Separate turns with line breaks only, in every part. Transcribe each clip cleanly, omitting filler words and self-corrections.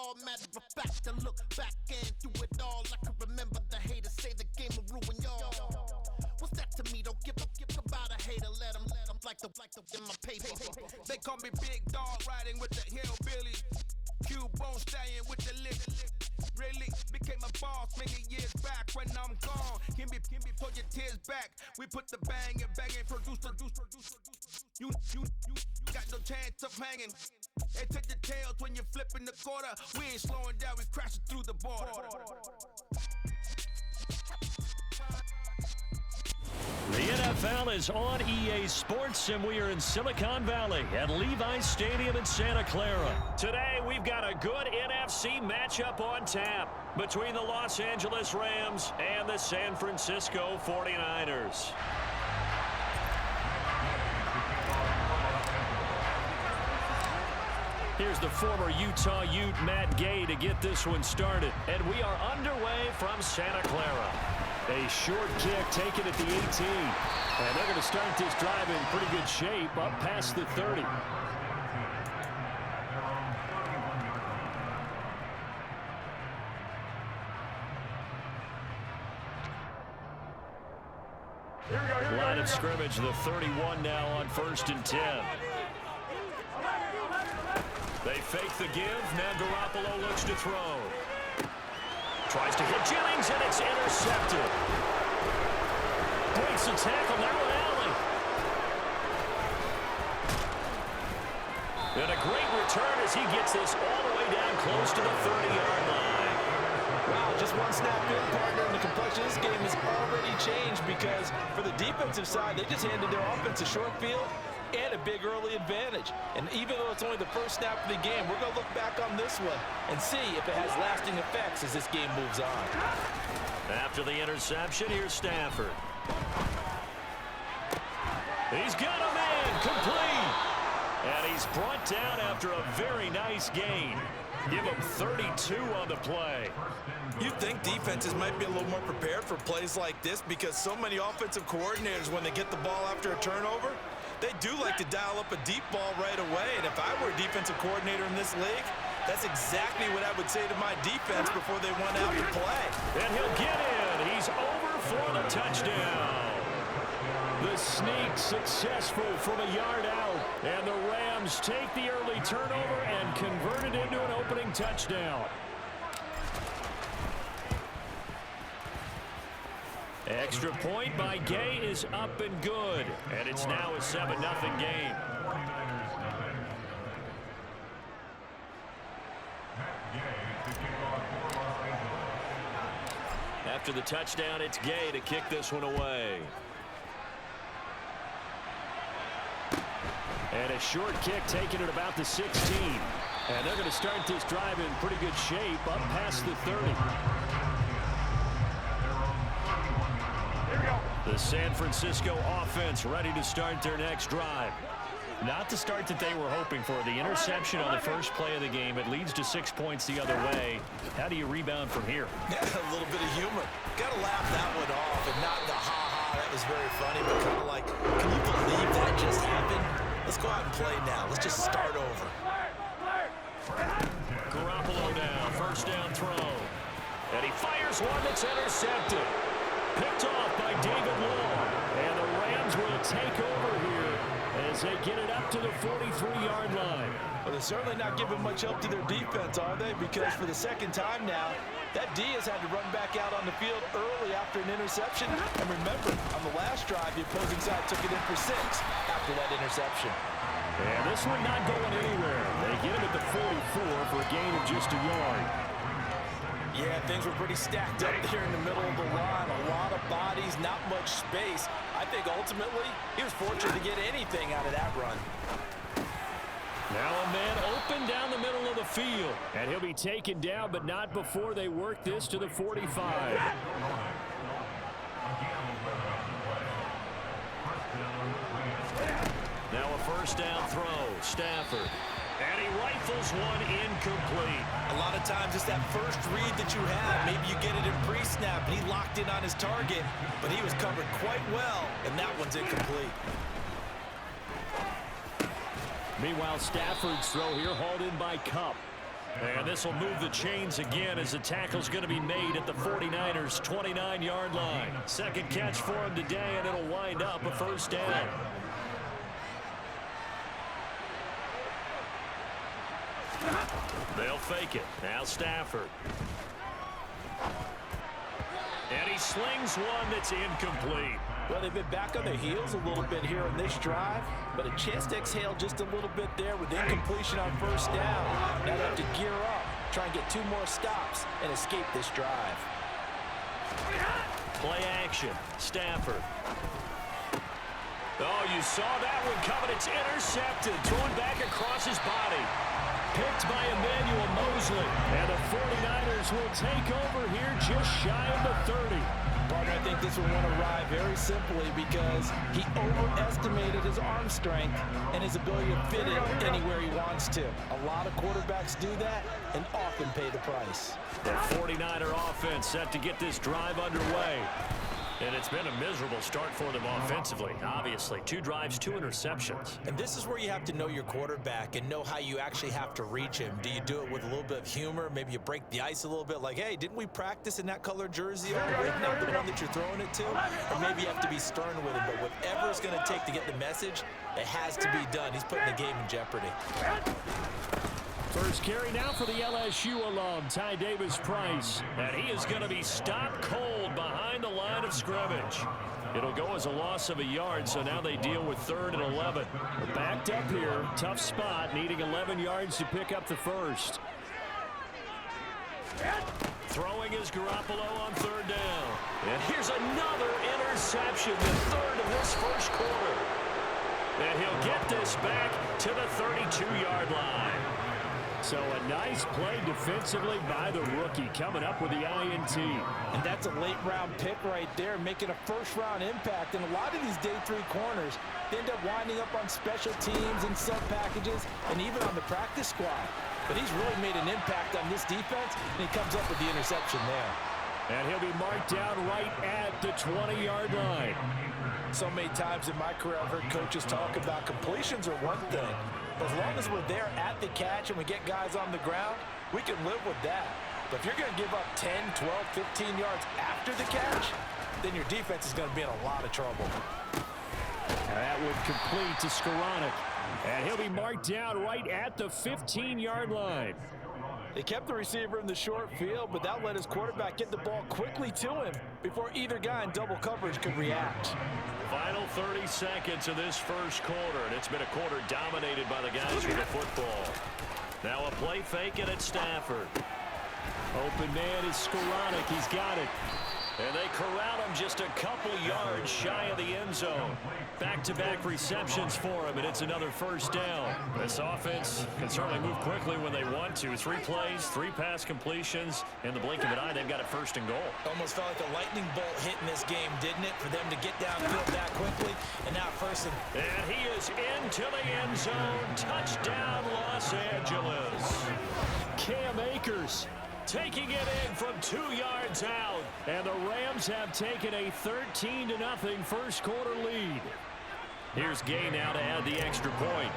all. Matter of fact, to look back and through it all, I can remember the haters say the game will ruin y'all. What's that to me? Don't give about a hater. Let them like the in my paper.
They call me Big Dog, riding with the hillbilly. Cube-bone stallion with the lip. Really became a boss many years back. When I'm gone, can be pull your tears back. We put the bang and produce. You got no chance of hanging. They take the tails when you're flipping the quarter. We ain't slowing down, we crashing through the border.
The NFL is on EA Sports, and we are in Silicon Valley at Levi's Stadium in Santa Clara. Today, we've got a good NFC matchup on tap between the Los Angeles Rams and the San Francisco 49ers. Here's the former Utah Ute, Matt Gay, to get this one started. And we are underway from Santa Clara. A short kick taken at the 18. And they're going to start this drive in pretty good shape up past the 30. Line of scrimmage, the 31 now on 1st and 10. They fake the give. Now Garoppolo looks to throw. Tries to hit Jennings, and it's intercepted. Breaks the tackle, now an alley. And a great return as he gets this all the way down close to the 30-yard line.
Wow, just one snap in, partner, and the complexion of this game has already changed because for the defensive side, they just handed their offense a short field and a big early advantage. And even though it's only the first snap of the game, we're going to look back on this one and see if it has lasting effects as this game moves on.
After the interception, here's Stafford. He's got a man, complete. And he's brought down after a very nice gain. Give him 32 on the play.
You'd think defenses might be a little more prepared for plays like this because so many offensive coordinators, when they get the ball after a turnover, they do like to dial up a deep ball right away. And if I were a defensive coordinator in this league, that's exactly what I would say to my defense before they went out to play.
And he'll get in. He's over for the touchdown. The sneak successful from a yard out. And the Rams take the early turnover and convert it into an opening touchdown. Extra point by Gay is up and good. And it's now a 7-0 game. After the touchdown, it's Gay to kick this one away. And a short kick taken at about the 16. And they're going to start this drive in pretty good shape up past the 30. The San Francisco offense ready to start their next drive. Not the start that they were hoping for. The interception on the first play of the game. It leads to 6 points the other way. How do you rebound from here?
Yeah, a little bit of humor. Got to laugh that one off and not the ha-ha. That was very funny, but kind of like, can you believe that just happened? Let's go out and play now. Let's just start over.
Garoppolo now, first down throw. And he fires one that's intercepted. Picked off by David Long. And the Rams will take over here as they get it up to the 43-yard line.
Well, they're certainly not giving much help to their defense, are they? Because for the second time now, that D has had to run back out on the field early after an interception. And remember, on the last drive, the opposing side took it in for 6 after that interception.
And this one not going anywhere. They get him at the 44 for a gain of just a yard.
Yeah, things were pretty stacked up there in the middle of the line. A lot of bodies, not much space. I think ultimately he was fortunate to get anything out of that run.
Now a man open down the middle of the field. And he'll be taken down, but not before they work this to the 45. Now a first down throw. Stafford. And he rifles one incomplete.
A lot of times it's that first read that you have. Maybe you get it in pre-snap, and he locked in on his target, but he was covered quite well, and that one's incomplete.
Meanwhile, Stafford's throw here hauled in by Cup. And this will move the chains again as the tackle's going to be made at the 49ers' 29-yard line. Second catch for him today, and it'll wind up a first down. They'll fake it. Now Stafford. And he slings one that's incomplete.
Well, they've been back on their heels a little bit here on this drive, but a chance to exhale just a little bit there with incompletion on first down. Now they have to gear up, try and get 2 more stops, and escape this drive.
Play action. Stafford. Oh, you saw that one coming. It's intercepted. Thrown back across his body. Picked by Emmanuel Mosley. And the 49ers will take over here just shy of the 30.
Partner, I think this one went awry very simply because he overestimated his arm strength and his ability to fit it anywhere he wants to. A lot of quarterbacks do that and often pay the price.
The 49er offense set to get this drive underway. And it's been a miserable start for them offensively, obviously. 2 drives, 2 interceptions.
And this is where you have to know your quarterback and know how you actually have to reach him. Do you do it with a little bit of humor? Maybe you break the ice a little bit, like, hey, didn't we practice in that color jersey all the way, not the one that you're throwing it to? Or maybe you have to be stern with him. But whatever it's going to take to get the message, it has to be done. He's putting the game in jeopardy.
First carry now for the LSU alum, Ty Davis-Price. And he is going to be stopped cold behind the line of scrimmage. It'll go as a loss of a yard, so now they deal with 3rd and 11. They're backed up here. Tough spot, needing 11 yards to pick up the first. Throwing is Garoppolo on 3rd down. And here's another interception, the 3rd of this first quarter. And he'll get this back to the 32-yard line. So a nice play defensively by the rookie, coming up with the INT.
And that's a late-round pick right there, making a first-round impact. And a lot of these day 3 corners, they end up winding up on special teams and sub packages and even on the practice squad. But he's really made an impact on this defense, and he comes up with the interception there.
And he'll be marked down right at the 20-yard line.
So many times in my career, I've heard coaches talk about completions are one thing. But as long as we're there at the catch and we get guys on the ground, we can live with that. But if you're going to give up 10, 12, 15 yards after the catch, then your defense is going to be in a lot of trouble.
And that would complete to Skoranek. And he'll be marked down right at the 15-yard line.
They kept the receiver in the short field, but that let his quarterback get the ball quickly to him before either guy in double coverage could react.
Final 30 seconds of this first quarter, and it's been a quarter dominated by the guys with the football. Now a play fake and it's Stafford. Open man is Skoranek. He's got it. And they corral him just a couple yards shy of the end zone. Back-to-back receptions for him, and it's another first down. This offense can certainly move quickly when they want to. 3 plays, 3 pass completions. In the blink of an eye, they've got it 1st and goal.
Almost felt like a lightning bolt hit in this game, didn't it? For them to get downfield that quickly, and now 1st and...
And he is into the end zone. Touchdown, Los Angeles. Cam Akers taking it in from 2 yards out. And the Rams have taken a 13-0 first quarter lead. Here's Gay now to add the extra point.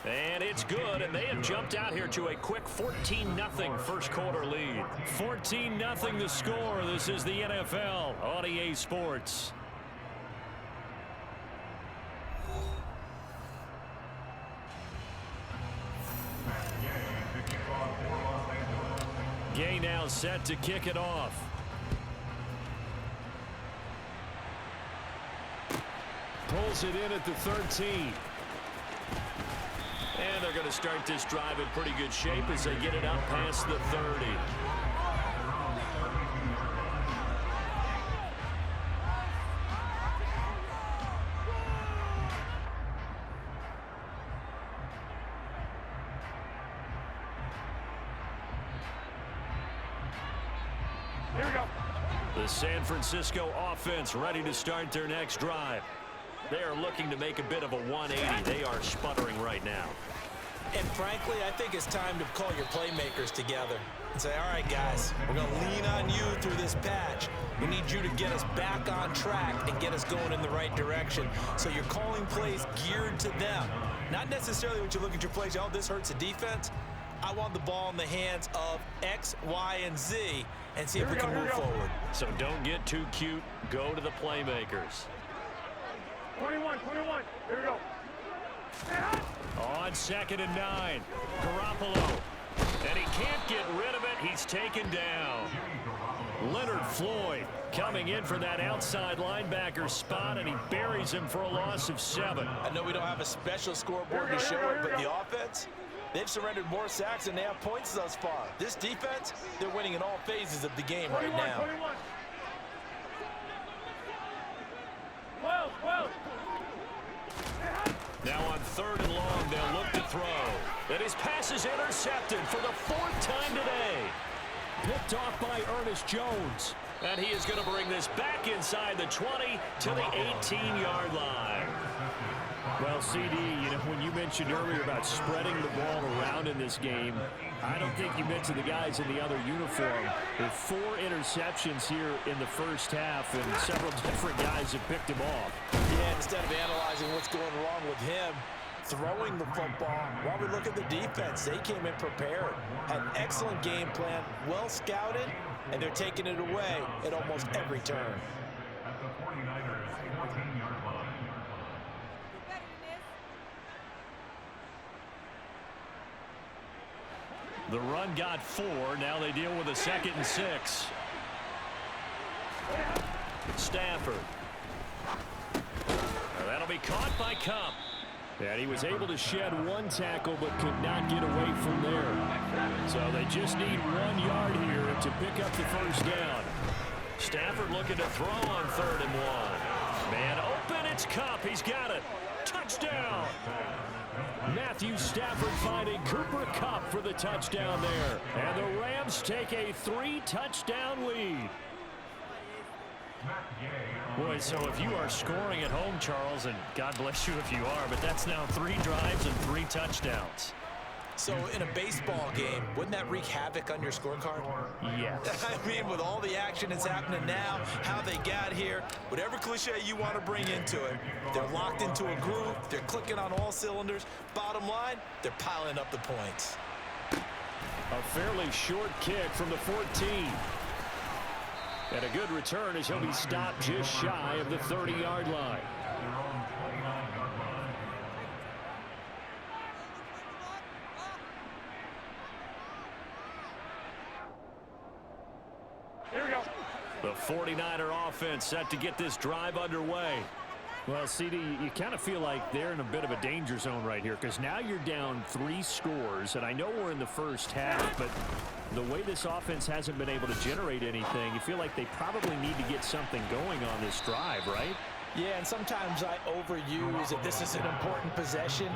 And it's good, and they have jumped out here to a quick 14-0 first quarter lead. 14-0 the score. This is the NFL on EA Sports. Gay now set to kick it off. Pulls it in at the 13. And they're going to start this drive in pretty good shape as they get it up past the 30.
Here we go.
The San Francisco offense ready to start their next drive. They are looking to make a bit of a 180. They are sputtering right now.
And frankly, I think it's time to call your playmakers together and say, all right, guys, we're going to lean on you through this patch. We need you to get us back on track and get us going in the right direction. So you're calling plays geared to them. Not necessarily when you look at your plays, oh, this hurts the defense. I want the ball in the hands of X, Y, and Z and see if we can move forward.
So don't get too cute. Go to the playmakers.
21, here we go.
On 2nd and 9, Garoppolo. And he can't get rid of it. He's taken down. Leonard Floyd coming in for that outside linebacker spot, and he buries him for a loss of 7.
I know we don't have a special scoreboard to show it, but the offense, they've surrendered more sacks than they have points thus far. This defense, they're winning in all phases of the game right now.
12.
Now on 3rd and long, they'll look to throw. And his pass is intercepted for the 4th time today. Picked off by Ernest Jones. And he is going to bring this back inside the 20 to the 18-yard line. Well, CD, you know, when you mentioned earlier about spreading the ball around in this game, I don't think you mentioned the guys in the other uniform. There are 4 interceptions here in the first half, and several different guys have picked him off.
Yeah, instead of analyzing what's going wrong with him, throwing the football, while we look at the defense, they came in prepared, had an excellent game plan, well scouted, and they're taking it away at almost every turn.
The run got 4. Now they deal with a 2nd and 6. Stafford. That'll be caught by Cup. And he was able to shed 1 tackle but could not get away from there. So they just need 1 yard here to pick up the first down. Stafford looking to throw on 3rd and 1. Man open, it's Cup. He's got it. Touchdown. Matthew Stafford finding Cooper Kupp for the touchdown there. And the Rams take a 3-touchdown lead. Boy, so if you are scoring at home, Charles, and God bless you if you are, but that's now 3 drives and 3 touchdowns.
So in a baseball game, wouldn't that wreak havoc on your scorecard?
Yes.
I mean, with all the action that's happening now, how they got here, whatever cliche you want to bring into it, they're locked into a groove, they're clicking on all cylinders. Bottom line, they're piling up the points.
A fairly short kick from the 14. And a good return as he'll be stopped just shy of the 30-yard line.
Here we go.
The 49er offense set to get this drive underway. Well, CD, you kind of feel like they're in a bit of a danger zone right here because now you're down 3 scores, and I know we're in the first half, but the way this offense hasn't been able to generate anything, you feel like they probably need to get something going on this drive, right?
Yeah, and sometimes I overuse that this is an important possession,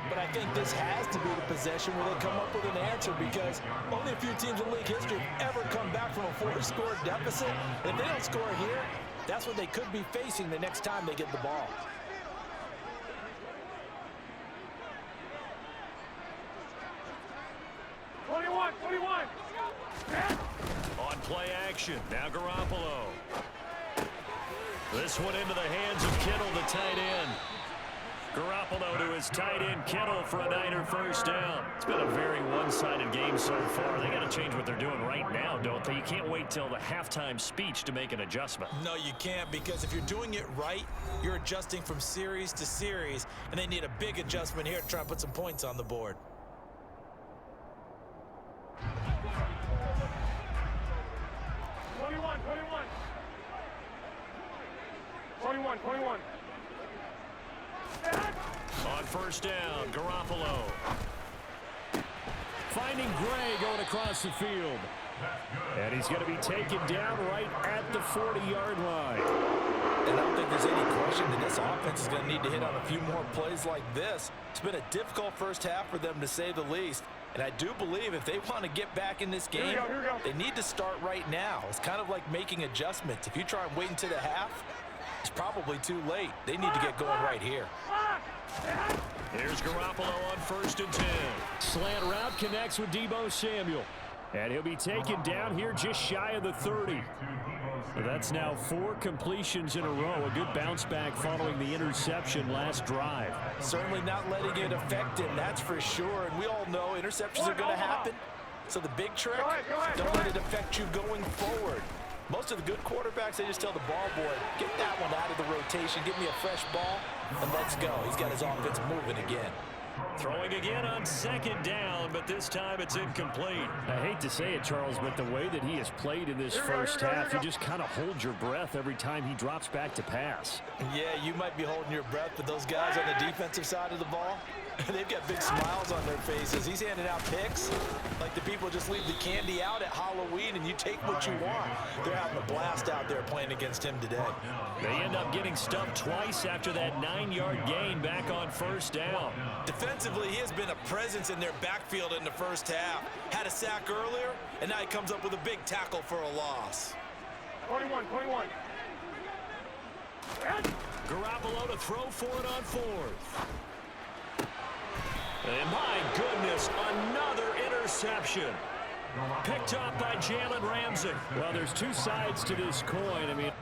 but I think this has to be the possession where they come up with an answer because only a few teams in league history have ever come back from a 4-score deficit. If they don't score here, that's what they could be facing the next time they get the ball.
On play action, now Garoppolo. This one into the hands of Kittle, the tight end. Garoppolo to his tight end, Kittle, for a Niner first down. It's been a very one-sided game so far. They got to change what they're doing right now, don't they? You can't wait till the halftime speech to make an adjustment.
No, you can't, because if you're doing it right, you're adjusting from series to series, and they need a big adjustment here to try to put some points on the board.
On first down, Garoppolo. Finding Gray going across the field. And he's going to be taken down right at the 40-yard line.
And I don't think there's any question that this offense is going to need to hit on a few more plays like this. It's been a difficult first half for them, to say the least. And I do believe if they want to get back in this game,
Here we go.
they need to start right now. It's kind of like making adjustments. If you try and wait until the half,
It's probably too late. They need to get going right here.
Here's Garoppolo on 1st and 10. Slant route connects with Deebo Samuel. And he'll be taken down here just shy of the 30. That's now 4 completions in a row. A good bounce back following the interception last drive.
Certainly not letting it affect him, that's for sure. And we all know interceptions are going to happen. So the big trick, don't let it affect you going forward. Most of the good quarterbacks, they just tell the ball boy, get that one out of the rotation, give me a fresh ball, and let's go. He's got his offense moving again.
Throwing again on 2nd down, but this time it's incomplete. I hate to say it, Charles, but the way that he has played in this first half, you just kind of hold your breath every time he drops back to pass.
Yeah, you might be holding your breath, but those guys on the defensive side of the ball, they've got big smiles on their faces. He's handing out picks like the people just leave the candy out at Halloween and you take what you want. They're having a blast out there playing against him today.
They end up getting stumped twice after that 9-yard gain back on 1st down.
Defensively, he has been a presence in their backfield in the first half. Had a sack earlier, and now he comes up with a big tackle for a loss.
21.
Garoppolo to throw for it on 4th. And my goodness, another interception. Picked up by Jalen Ramsey. Well, there's 2 sides to this coin. I mean,